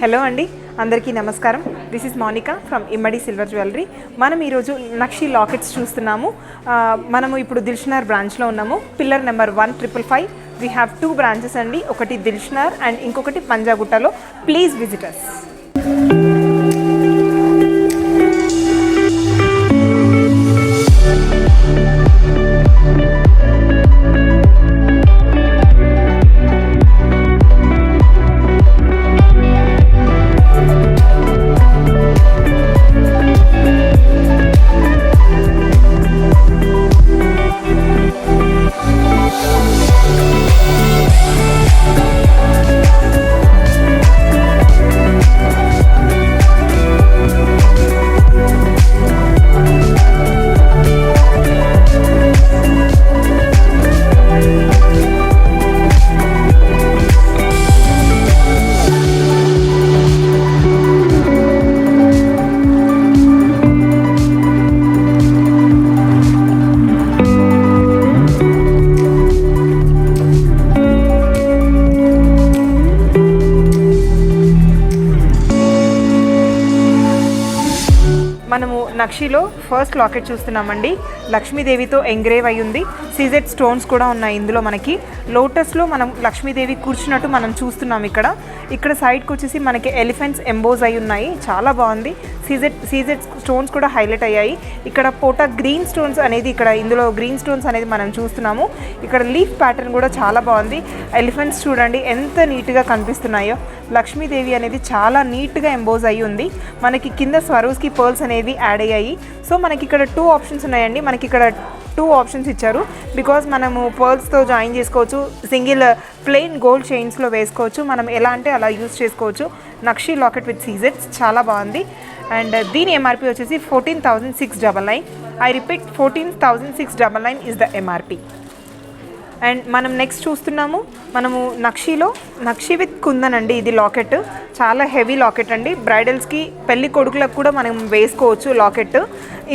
Hello అండి, అందరికీ నమస్కారం. This is Monika from Immadi silver jewellery. మనం ఈరోజు నక్షి లాకెట్స్ చూస్తున్నాము. మనము ఇప్పుడు దిల్షుఖ్నగర్ బ్రాంచ్లో ఉన్నాము. Pillar number 1555. We have 2 branches అండి, ఒకటి దిల్షుఖ్నగర్ అండ్ ఇంకొకటి పంజాగుట్టలో. ప్లీజ్ విజిట్ అస్. మనము నక్షిలో ఫస్ట్ లాకెట్ చూస్తున్నామండి. లక్ష్మీదేవితో ఎంగ్రేవ్ అయి ఉంది. సీజెడ్ స్టోన్స్ కూడా ఉన్నాయి ఇందులో. మనకి లోటస్లో మనం లక్ష్మీదేవి కూర్చున్నట్టు మనం చూస్తున్నాం. ఇక్కడ సైడ్కి వచ్చేసి మనకి ఎలిఫెంట్స్ ఎంబోజ్ అయి ఉన్నాయి. చాలా బాగుంది. సీజెడ్ స్టోన్స్ కూడా హైలైట్ అయ్యాయి. ఇక్కడ పోటా గ్రీన్ స్టోన్స్ అనేది ఇందులో గ్రీన్ స్టోన్స్ అనేది మనం చూస్తున్నాము. ఇక్కడ లీఫ్ ప్యాటర్న్ కూడా చాలా బాగుంది. ఎలిఫెంట్స్ చూడండి ఎంత నీట్గా కనిపిస్తున్నాయో. లక్ష్మీదేవి అనేది చాలా నీట్గా ఎంబోజ్ అయ్యి ఉంది. మనకి కింద స్వరోస్కి పర్ల్స్ అనేవి యాడ్ అయ్యాయి. సో మనకి ఇక్కడ 2 ఆప్షన్స్ ఉన్నాయండి. మనకి ఇక్కడ 2 ఆప్షన్స్ ఇచ్చారు. బికాజ్ మనము పర్ల్స్తో జాయిన్ చేసుకోవచ్చు, సింగిల్ ప్లెయిన్ గోల్డ్ చైన్స్లో వేసుకోవచ్చు. మనం ఎలా అంటే అలా యూజ్ చేసుకోవచ్చు. నక్షి లాకెట్ విత్ సీజెడ్స్ చాలా బాగుంది. అండ్ దీని ఎంఆర్పి వచ్చేసి 14,699. I repeat, 14,699 is the MRP. And మనం నెక్స్ట్ చూస్తున్నాము, మనము నక్షి విత్ కుందన్ అండి. ఇది లాకెట్ చాలా హెవీ లాకెట్ అండి. బ్రైడల్స్కి, పెళ్లి కొడుకులకు కూడా మనం వేసుకోవచ్చు లాకెట్.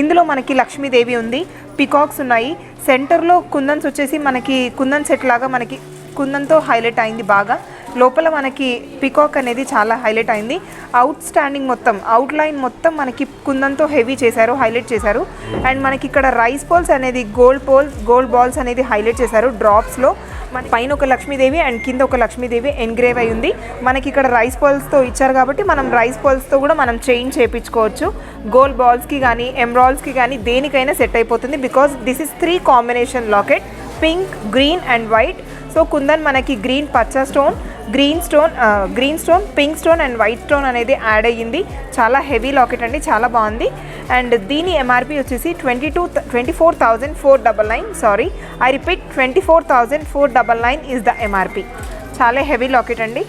ఇందులో మనకి లక్ష్మీదేవి ఉంది, పికాక్స్ ఉన్నాయి. సెంటర్లో కుందన్స్ వచ్చేసి మనకి కుందన్ సెట్ లాగా మనకి కుందన్తో హైలైట్ అయింది బాగా. లోపల మనకి పికాక్ అనేది చాలా హైలైట్ అయింది. అవుట్ స్టాండింగ్ మొత్తం, అవుట్ లైన్ మొత్తం మనకి కుందన్తో హెవీ చేశారు, హైలైట్ చేశారు. అండ్ మనకి ఇక్కడ రైస్ బాల్స్ అనేది గోల్డ్ బాల్స్ అనేది హైలైట్ చేశారు డ్రాప్స్లో. మన పైన ఒక లక్ష్మీదేవి అండ్ కింద ఒక లక్ష్మీదేవి ఎంగ్రేవ్ అయి ఉంది. మనకి ఇక్కడ రైస్ బాల్స్తో ఇచ్చారు కాబట్టి మనం రైస్ బాల్స్తో కూడా మనం చైన్ చేయించుకోవచ్చు. గోల్డ్ బాల్స్కి కానీ ఎమరాల్డ్స్కి కానీ దేనికైనా సెట్ అయిపోతుంది. Because this is 3 combination locket, pink, green and white. So kundan మనకి గ్రీన్ పచ్చ stone, green stone, pink stone and white stone అనేది యాడ్ అయ్యింది. చాలా హెవీ లాకెట్ అండి, చాలా బాగుంది. అండ్ దీని ఎంఆర్పి వచ్చేసి 24,499. Sorry, I repeat, 24,499 is the MRP. చాలా హెవీ లాకెట్ అండి.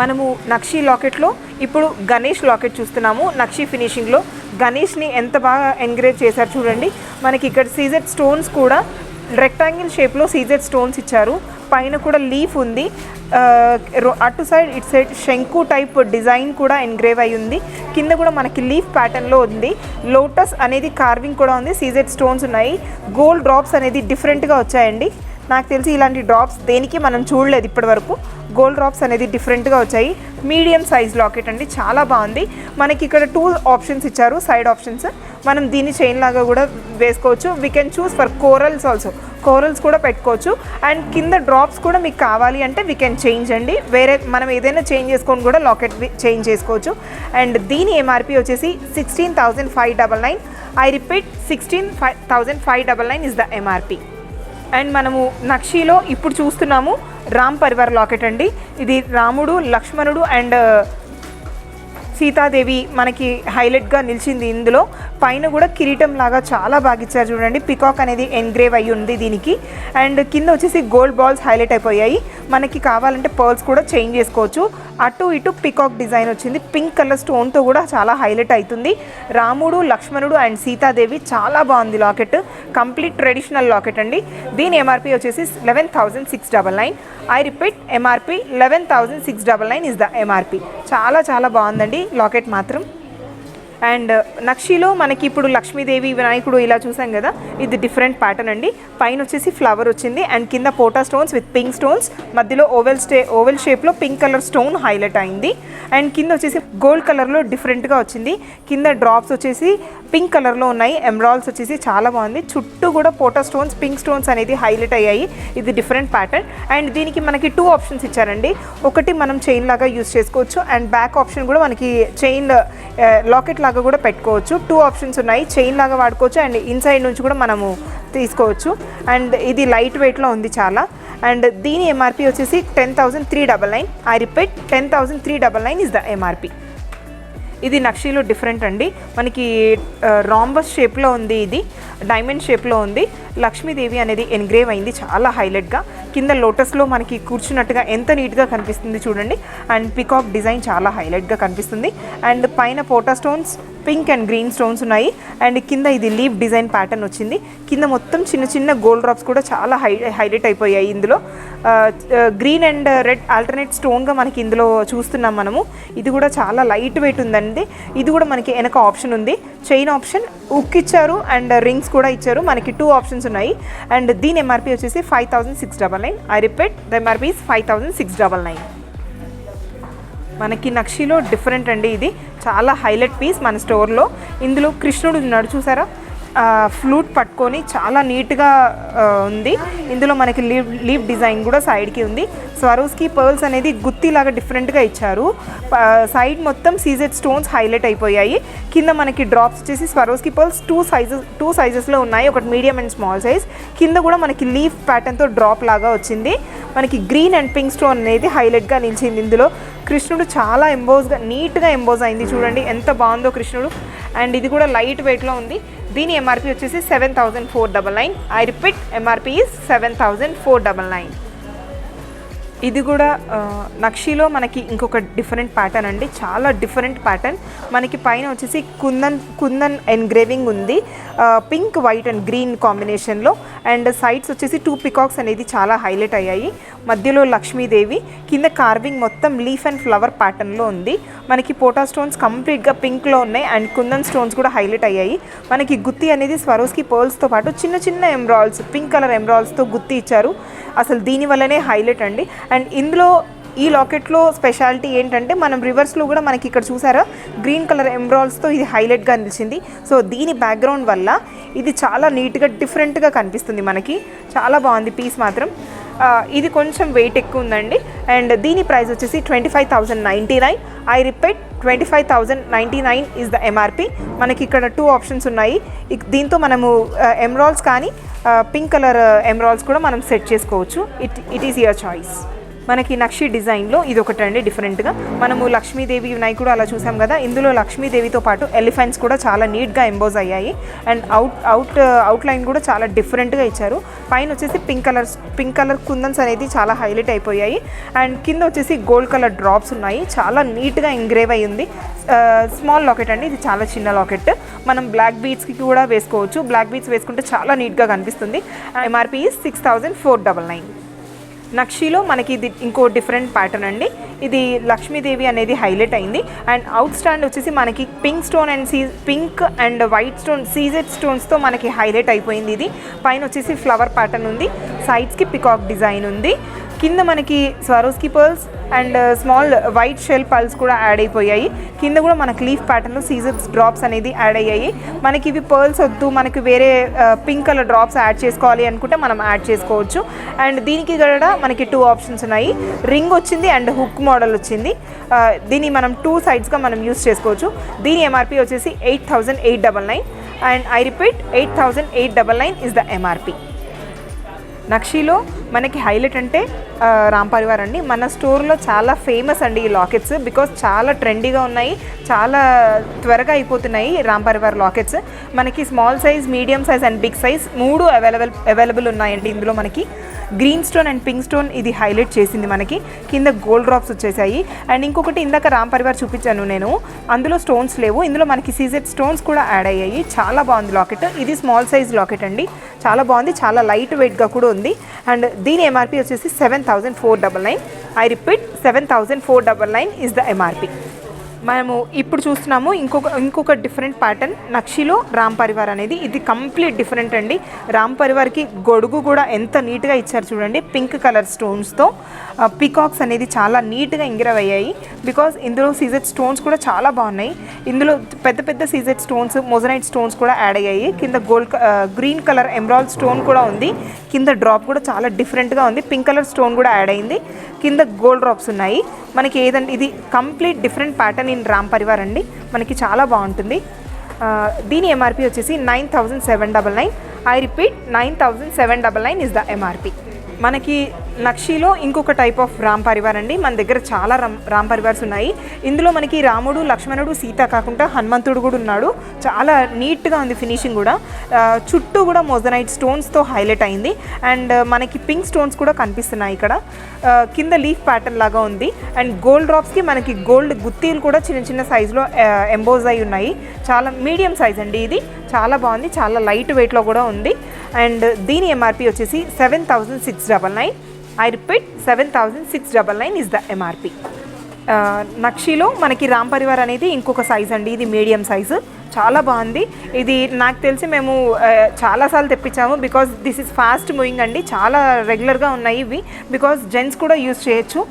మనము నక్షి లాకెట్లో ఇప్పుడు గణేష్ లాకెట్ చూస్తున్నాము. నక్షి ఫినిషింగ్లో గణేష్ని ఎంత బాగా ఎంగ్రేవ్ చేశారు చూడండి. మనకి ఇక్కడ సీజెడ్ స్టోన్స్ కూడా రెక్టాంగిల్ షేప్లో సీజెడ్ స్టోన్స్ ఇచ్చారు. పైన కూడా లీఫ్ ఉంది. అటు సైడ్ ఇటు సైడ్ శంకు టైప్ డిజైన్ కూడా ఎంగ్రేవ్ అయి ఉంది. కింద కూడా మనకి లీఫ్ ప్యాటర్న్లో ఉంది. లోటస్ అనేది కార్వింగ్ కూడా ఉంది. సీజెడ్ స్టోన్స్ ఉన్నాయి. గోల్డ్ డ్రాప్స్ అనేది డిఫరెంట్గా వచ్చాయండి. నాకు తెలిసి ఇలాంటి డ్రాప్స్ దేనికి మనం చూడలేదు ఇప్పటి వరకు. గోల్డ్ డ్రాప్స్ అనేది డిఫరెంట్గా వచ్చాయి. మీడియం సైజ్ లాకెట్ అండి, చాలా బాగుంది. మనకి ఇక్కడ 2 ఆప్షన్స్ ఇచ్చారు, సైడ్ ఆప్షన్స్. మనం దీన్ని చైన్ లాగా కూడా వేసుకోవచ్చు. We can choose for corals also. Corals కూడా పెట్టుకోవచ్చు. అండ్ కింద డ్రాప్స్ కూడా మీకు కావాలి అంటే వీ కెన్ చేంజ్ అండి. వేరే మనం ఏదైనా చేంజ్ చేసుకొని కూడా లాకెట్ చేంజ్ చేసుకోవచ్చు. అండ్ దీని ఎంఆర్పి వచ్చేసి 16,599. I repeat, 16,599 is the MRP. And మనము నక్షిలో ఇప్పుడు చూస్తున్నాము రామ్ పరివార్ లాకెట్ అండి. ఇది రాముడు, లక్ష్మణుడు అండ్ సీతాదేవి మనకి హైలైట్గా నిలిచింది. ఇందులో పైన కూడా కిరీటం లాగా చాలా బాగా ఇచ్చారు చూడండి. పికాక్ అనేది ఎంగ్రేవ్ అయ్యి ఉంది దీనికి. అండ్ కింద వచ్చేసి గోల్డ్ బాల్స్ హైలైట్ అయిపోయాయి. మనకి కావాలంటే పర్ల్స్ కూడా చేంజ్ చేసుకోవచ్చు. అటు ఇటు పికాక్ డిజైన్ వచ్చింది. పింక్ కలర్ స్టోన్తో కూడా చాలా హైలైట్ అవుతుంది. రాముడు, లక్ష్మణుడు అండ్ సీతాదేవి, చాలా బాగుంది లాకెట్. కంప్లీట్ ట్రెడిషనల్ లాకెట్ అండి. దీని ఎంఆర్పి వచ్చేసి 11,699. I repeat, MRP 11,699 is the MRP. చాలా చాలా బాగుందండి లాకెట్ మాత్రం. అండ్ నక్షిలో మనకి ఇప్పుడు లక్ష్మీదేవి వినాయకుడు ఇలా చూసాం కదా, ఇది డిఫరెంట్ ప్యాటర్న్ అండి. పైన వచ్చేసి ఫ్లవర్ వచ్చింది అండ్ కింద పోటా స్టోన్స్ విత్ పింక్ స్టోన్స్, మధ్యలో ఓవెల్ షేప్లో పింక్ కలర్ స్టోన్ హైలైట్ అయింది. అండ్ కింద వచ్చేసి గోల్డ్ కలర్లో డిఫరెంట్గా వచ్చింది. కింద డ్రాప్స్ వచ్చేసి పింక్ కలర్లో ఉన్నాయి. ఎమరాల్డ్స్ వచ్చేసి చాలా బాగుంది. చుట్టూ కూడా పోటా స్టోన్స్, పింక్ స్టోన్స్ అనేది హైలైట్ అయ్యాయి. ఇది డిఫరెంట్ ప్యాటర్న్. అండ్ దీనికి మనకి 2 ఆప్షన్స్ ఇచ్చారండి. ఒకటి మనం చైన్ లాగా యూస్ చేసుకోవచ్చు అండ్ బ్యాక్ ఆప్షన్ కూడా మనకి చైన్ లాకెట్ లాగా కూడా పెట్టుకోవచ్చు. 2 ఆప్షన్స్ ఉన్నాయి. చైన్ లాగా వాడుకోవచ్చు అండ్ ఇన్సైడ్ నుంచి కూడా మనము తీసుకోవచ్చు. అండ్ ఇది లైట్ వెయిట్లో ఉంది చాలా. అండ్ దీని ఎంఆర్పి వచ్చేసి 10,399. I repeat 10,399 is the MRP. ఇది నక్షిలో డిఫరెంట్ అండి. మనకి రాంబస్ షేప్లో ఉంది, ఇది డైమండ్ షేప్లో ఉంది. లక్ష్మీదేవి అనేది ఎన్గ్రేవ్ అయింది చాలా హైలైట్గా. కింద లోటస్లో మనకి కూర్చున్నట్టుగా ఎంత నీట్గా కనిపిస్తుంది చూడండి. అండ్ పికాక్ డిజైన్ చాలా హైలైట్గా కనిపిస్తుంది. అండ్ పైన పోటా stones, pink and green stones ఉన్నాయి. అండ్ కింద ఇది లీవ్ డిజైన్ ప్యాటర్న్ వచ్చింది. కింద మొత్తం చిన్న చిన్న గోల్డ్ డ్రాప్స్ కూడా చాలా హైలైట్ అయిపోయాయి. ఇందులో గ్రీన్ అండ్ రెడ్ ఆల్టర్నేట్ స్టోన్గా మనకి ఇందులో చూస్తున్నాం మనము. ఇది కూడా చాలా లైట్ వెయిట్ ఉందండి. ఇది కూడా మనకి వెనక ఆప్షన్ ఉంది, చైన్ ఆప్షన్, ఉక్ ఇచ్చారు అండ్ రింగ్స్ కూడా ఇచ్చారు. మనకి 2 ఆప్షన్స్ ఉన్నాయి. అండ్ దీని ఎంఆర్పి వచ్చేసి 5,699. I repeat the MRP is 5,699. మనకి నక్షిలో డిఫరెంట్ అండి. ఇది చాలా హైలైట్ పీస్ మన స్టోర్లో. ఇందులో కృష్ణుడు ఉన్నాడు చూసారా, ఫ్లూట్ పట్టుకొని చాలా నీట్గా ఉంది. ఇందులో మనకి లీవ్ డిజైన్ కూడా సైడ్కి ఉంది. స్వరోస్కి పర్ల్స్ అనేది గుత్తిలాగా డిఫరెంట్గా ఇచ్చారు. సైడ్ మొత్తం సీజెడ్ స్టోన్స్ హైలైట్ అయిపోయాయి. కింద మనకి డ్రాప్స్ వచ్చేసి స్వరోస్కి పర్ల్స్ 2 సైజెస్లో ఉన్నాయి, ఒకటి మీడియం అండ్ స్మాల్ సైజ్. కింద కూడా మనకి లీఫ్ ప్యాటర్న్తో డ్రాప్ లాగా వచ్చింది. మనకి గ్రీన్ అండ్ పింక్ స్టోన్ అనేది హైలైట్గా నిలిచింది. ఇందులో కృష్ణుడు చాలా ఎంబోజ్గా నీట్గా ఎంబోజ్ అయింది చూడండి, ఎంత బాగుందో కృష్ణుడు. అండ్ ఇది కూడా లైట్ వెయిట్లో ఉంది. దీని ఎంఆర్పి వచ్చేసి 7,499. I repeat MRP is 7,499. ఇది కూడా నక్షిలో మనకి ఇంకొక డిఫరెంట్ ప్యాటర్న్ అండి, చాలా డిఫరెంట్ ప్యాటర్న్. మనకి పైన వచ్చేసి కుందన్ ఎన్గ్రేవింగ్ ఉంది, పింక్, వైట్ అండ్ గ్రీన్ కాంబినేషన్లో. అండ్ సైడ్స్ వచ్చేసి 2 పికాక్స్ అనేది చాలా హైలైట్ అయ్యాయి. మధ్యలో లక్ష్మీదేవి, కింద కార్వింగ్ మొత్తం లీఫ్ అండ్ ఫ్లవర్ ప్యాటర్న్లో ఉంది. మనకి పోటా స్టోన్స్ కంప్లీట్గా పింక్లో ఉన్నాయి అండ్ కుందన్ స్టోన్స్ కూడా హైలైట్ అయ్యాయి. మనకి గుత్తి అనేది స్వరోస్కి పర్ల్స్తో పాటు చిన్న చిన్న ఎమరాల్డ్స్, పింక్ కలర్ ఎమరాల్డ్స్తో గుత్తి ఇచ్చారు. అసలు దీనివల్లనే హైలైట్ అండి. అండ్ ఇందులో ఈ లాకెట్లో స్పెషాలిటీ ఏంటంటే మనం రివర్స్లో కూడా మనకి ఇక్కడ చూసారా గ్రీన్ కలర్ ఎమరాల్డ్స్తో ఇది హైలైట్గా నిలిచింది. సో దీని బ్యాక్గ్రౌండ్ వల్ల ఇది చాలా నీట్గా డిఫరెంట్గా కనిపిస్తుంది మనకి. చాలా బాగుంది పీస్ మాత్రం. ఇది కొంచెం వెయిట్ ఎక్కువ ఉందండి. అండ్ దీని ప్రైస్ వచ్చేసి 25,099. I repeat 25,099 is the MRP. మనకి ఇక్కడ 2 ఆప్షన్స్ ఉన్నాయి. దీంతో మనము ఎమరాల్డ్స్ కానీ పింక్ కలర్ ఎమరాల్డ్స్ కూడా మనం సెట్ చేసుకోవచ్చు. It is your choice. మనకి నక్షి డిజైన్లో ఇది ఒకటి అండి డిఫరెంట్గా. మనము లక్ష్మీదేవి వినాయకుడు అలా చూసాం కదా, ఇందులో లక్ష్మీదేవితో పాటు ఎలిఫెంట్స్ కూడా చాలా నీట్గా ఎంబోజ్ అయ్యాయి. అండ్ అవుట్లైన్ కూడా చాలా డిఫరెంట్గా ఇచ్చారు. పైన వచ్చేసి పింక్ కలర్ కుందన్స్ అనేది చాలా హైలైట్ అయిపోయాయి. అండ్ కింద వచ్చేసి గోల్డ్ కలర్ డ్రాప్స్ ఉన్నాయి. చాలా నీట్గా ఎంగ్రేవ్ అయ్యి ఉంది. స్మాల్ లాకెట్ అండి, ఇది చాలా చిన్న లాకెట్. మనం బ్లాక్ బీడ్స్కి కూడా వేసుకోవచ్చు. బ్లాక్ బీడ్స్ వేసుకుంటే చాలా నీట్గా కనిపిస్తుంది. ఎంఆర్పి 6,499. నక్షిలో మనకి ఇది ఇంకో డిఫరెంట్ ప్యాటర్న్ అండి. ఇది లక్ష్మీదేవి అనేది హైలైట్ అయింది. అండ్ అవుట్ స్టాండ్ వచ్చేసి మనకి pink and white stone CZ స్టోన్స్తో మనకి హైలైట్ అయిపోయింది. ఇది పైన వచ్చేసి ఫ్లవర్ ప్యాటర్న్ ఉంది, సైడ్స్కి పికాక్ డిజైన్ ఉంది. కింద మనకి Swarovski pearls and small white shell pearls కూడా యాడ్ అయిపోయాయి. కింద కూడా మనకి లీఫ్ ప్యాటర్న్లో సీజర్స్ డ్రాప్స్ అనేది యాడ్ అయ్యాయి. మనకి ఇవి పర్ల్స్ వద్దు, మనకి వేరే పింక్ కలర్ డ్రాప్స్ యాడ్ చేసుకోవాలి అనుకుంటే మనం యాడ్ చేసుకోవచ్చు. అండ్ దీనికి కూడా మనకి 2 ఆప్షన్స్ ఉన్నాయి. రింగ్ వచ్చింది అండ్ హుక్ మోడల్ వచ్చింది. దీన్ని మనం 2 సైడ్స్గా మనం యూస్ చేసుకోవచ్చు. దీని ఎంఆర్పి వచ్చేసి 8,899. And I repeat 8,899 is the MRP. నక్షిలో మనకి హైలైట్ అంటే రామ్ పరివార్ అండి. మన స్టోర్లో చాలా ఫేమస్ అండి ఈ లాకెట్స్, బికాజ్ చాలా ట్రెండీగా ఉన్నాయి, చాలా త్వరగా అయిపోతున్నాయి రామ్ పరివార్ లాకెట్స్. మనకి small size, medium size and big size 3 available ఉన్నాయండి. ఇందులో మనకి green stone and pink stone ఇది హైలైట్ చేసింది. మనకి కింద గోల్డ్ డ్రాప్స్ వచ్చేసాయి. అండ్ ఇంకొకటి ఇందాక రామ్ పరివార్ చూపించాను నేను, అందులో స్టోన్స్ లేవు, ఇందులో మనకి సీజెడ్ స్టోన్స్ కూడా యాడ్ అయ్యాయి. చాలా బాగుంది లాకెట్. ఇది స్మాల్ సైజ్ లాకెట్ అండి, చాలా బాగుంది, చాలా లైట్ వెయిట్గా కూడా ఉంది. అండ్ దీని ఎంఆర్పి వచ్చేసి 7,499. I repeat 7,499 is the MRP. మనము ఇప్పుడు చూస్తున్నాము ఇంకొక డిఫరెంట్ ప్యాటర్న్ నక్షిలో రామ్ పరివార్ అనేది. ఇది కంప్లీట్ డిఫరెంట్ అండి. రామ్ పరివార్కి గొడుగు కూడా ఎంత నీట్గా ఇచ్చారు చూడండి, పింక్ కలర్ స్టోన్స్తో. పీకాక్స్ అనేది చాలా నీట్గా ఎంగ్రేవ్ అయ్యాయి. బికాజ్ ఇందులో సీజెడ్ స్టోన్స్ కూడా చాలా బాగున్నాయి. ఇందులో పెద్ద పెద్ద సీజెడ్ స్టోన్స్, మొజనైట్ స్టోన్స్ కూడా యాడ్ అయ్యాయి. కింద గ్రీన్ కలర్ ఎమరాల్డ్ స్టోన్ కూడా ఉంది. కింద డ్రాప్ కూడా చాలా డిఫరెంట్గా ఉంది. పింక్ కలర్ స్టోన్ కూడా యాడ్ అయింది. కింద గోల్డ్ డ్రాప్స్ ఉన్నాయి. మనకి ఏదంటే ఇది complete different pattern in Ram Parivar అండి. మనకి చాలా బాగుంటుంది. దీని ఎంఆర్పి వచ్చేసి 9799. I repeat 9799 is the MRP. మనకి నక్షిలో ఇంకొక టైప్ ఆఫ్ రామ్ పరివార్ అండి. మన దగ్గర చాలా రామ్ పరివార్స్ ఉన్నాయి. ఇందులో మనకి రాముడు, లక్ష్మణుడు, సీత కాకుండా హనుమంతుడు కూడా ఉన్నాడు. చాలా నీట్గా ఉంది ఫినిషింగ్ కూడా. చుట్టూ కూడా మోజనైట్ స్టోన్స్తో హైలైట్ అయింది. అండ్ మనకి పింక్ స్టోన్స్ కూడా కనిపిస్తున్నాయి ఇక్కడ. కింద లీఫ్ ప్యాటర్న్ లాగా ఉంది. అండ్ గోల్డ్ డ్రాప్స్కి మనకి గోల్డ్ గుత్తీలు కూడా చిన్న చిన్న సైజులో ఎంబోజ్ అయి ఉన్నాయి. చాలా మీడియం సైజ్ అండి ఇది. చాలా బాగుంది. చాలా లైట్ వెయిట్లో కూడా ఉంది. అండ్ దీని ఎంఆర్పి వచ్చేసి 7699. I repeat 7699 is the MRP. నక్షిలో మనకి రామ్ పరివార్ అనేది ఇంకొక సైజ్ అండి. ఇది మీడియం సైజు. చాలా బాగుంది. ఇది నాకు తెలిసి మేము చాలాసార్లు తెప్పించాము. Because this is fast moving అండి. చాలా రెగ్యులర్గా ఉన్నాయి ఇవి. బికాజ్ జెంట్స్ కూడా యూస్ చేయొచ్చు.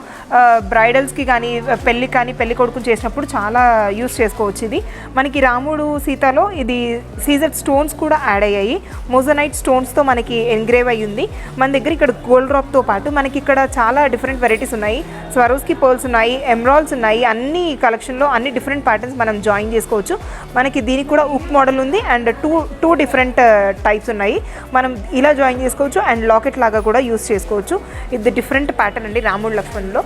బ్రైడల్స్కి కానీ పెళ్ళి కానీ పెళ్ళి కొడుకుని చేసినప్పుడు చాలా యూస్ చేసుకోవచ్చు. ఇది మనకి రాముడు సీతలో ఇది సీజెడ్ స్టోన్స్ కూడా యాడ్ అయ్యాయి. మోజనైట్ స్టోన్స్తో మనకి ఎంగ్రేవ్ అయ్యి ఉంది. మన దగ్గర ఇక్కడ గోల్డ్ డ్రాప్తో పాటు మనకి ఇక్కడ చాలా డిఫరెంట్ వెరైటీస్ ఉన్నాయి. స్వరోస్కి పర్ల్స్ ఉన్నాయి, ఎమరాల్డ్స్ ఉన్నాయి. అన్ని కలెక్షన్లో అన్ని డిఫరెంట్ ప్యాటర్న్స్ మనం జాయిన్ చేసుకోవచ్చు. మనకి దీనికి కూడా ఉక్ మోడల్ ఉంది. అండ్ టూ డిఫరెంట్ టైప్స్ ఉన్నాయి. మనం ఇలా జాయిన్ చేసుకోవచ్చు అండ్ లాకెట్ లాగా కూడా యూస్ చేసుకోవచ్చు. ఇది డిఫరెంట్ ప్యాటర్న్ అండి రాముడు లక్ష్మణ్లో.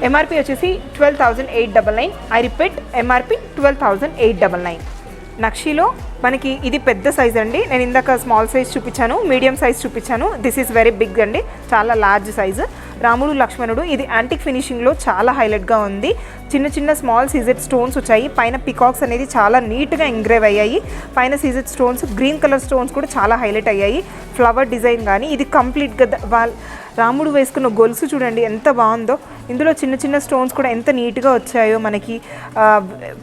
ఎంఆర్పి వచ్చేసి 12,899. I repeat MRP 12,899. నక్షిలో మనకి ఇది పెద్ద సైజ్ అండి. నేను ఇందాక స్మాల్ సైజ్ చూపించాను, మీడియం సైజ్ చూపించాను. దిస్ ఈజ్ వెరీ బిగ్ అండి, చాలా లార్జ్ సైజు. రాముడు లక్ష్మణుడు ఇది యాంటిక్ ఫినిషింగ్లో చాలా హైలైట్గా ఉంది. చిన్న చిన్న స్మాల్ సీజెడ్ స్టోన్స్ వచ్చాయి. పైన పికాక్స్ అనేది చాలా నీట్గా ఎంగ్రేవ్ అయ్యాయి. పైన CZ stones, green colour stones కూడా చాలా హైలైట్ అయ్యాయి. ఫ్లవర్ డిజైన్ కానీ ఇది కంప్లీట్గా రాముడు వేసుకున్న గొలుసు చూడండి ఎంత బాగుందో. ఇందులో చిన్న చిన్న స్టోన్స్ కూడా ఎంత నీట్గా వచ్చాయో మనకి.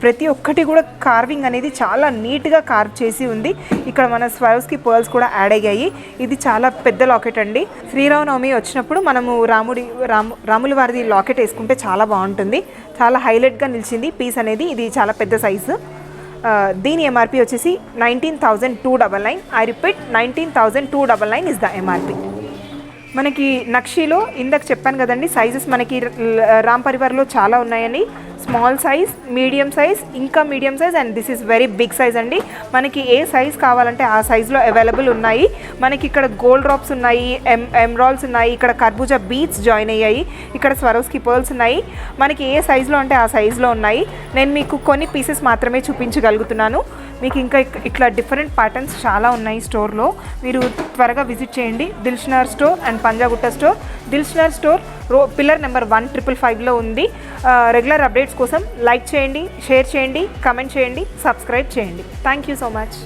ప్రతి ఒక్కటి కూడా కార్వింగ్ అనేది చాలా నీట్గా కార్వ్ చేసి ఉంది. ఇక్కడ మన స్వరోస్కి పర్ల్స్ కూడా యాడ్ అయ్యాయి. ఇది చాలా పెద్ద లాకెట్ అండి. శ్రీరామనవమి వచ్చినప్పుడు మనము రాముల వారిది లాకెట్ వేసుకుంటే చాలా బాగుంటుంది. చాలా హైలైట్గా నిలిచింది పీస్ అనేది. ఇది చాలా పెద్ద సైజు. దీని ఎంఆర్పి వచ్చేసి 19,299. I repeat 19,299 is the MRP. మనకి నక్షిలో ఇందాక చెప్పాను కదండి సైజెస్ మనకి రామ్ పరివార్లో చాలా ఉన్నాయని. స్మాల్ సైజ్, మీడియం సైజ్, ఇంకా medium size and this is very big size అండి. మనకి ఏ సైజ్ కావాలంటే ఆ సైజులో అవైలబుల్ ఉన్నాయి. మనకి ఇక్కడ గోల్డ్ డ్రాప్స్ ఉన్నాయి, ఎమరాల్డ్స్ ఉన్నాయి, ఇక్కడ కర్బూజా బీట్స్ జాయిన్ అయ్యాయి, ఇక్కడ స్వరోస్కి పర్ల్స్ ఉన్నాయి. మనకి ఏ సైజులో అంటే ఆ సైజులో ఉన్నాయి. నేను మీకు కొన్ని పీసెస్ మాత్రమే చూపించగలుగుతున్నాను. మీకు ఇంకా ఇట్లా డిఫరెంట్ ప్యాటర్న్స్ చాలా ఉన్నాయి స్టోర్లో. మీరు త్వరగా విజిట్ చేయండి. Dilsukhnagar store and Panjagutta store. Dilsukhnagar store pillar number 155లో ఉంది. రెగ్యులర్ అప్డేట్స్ కోసం లైక్ చేయండి, షేర్ చేయండి, కమెంట్ చేయండి, సబ్స్క్రైబ్ చేయండి. Thank you so much.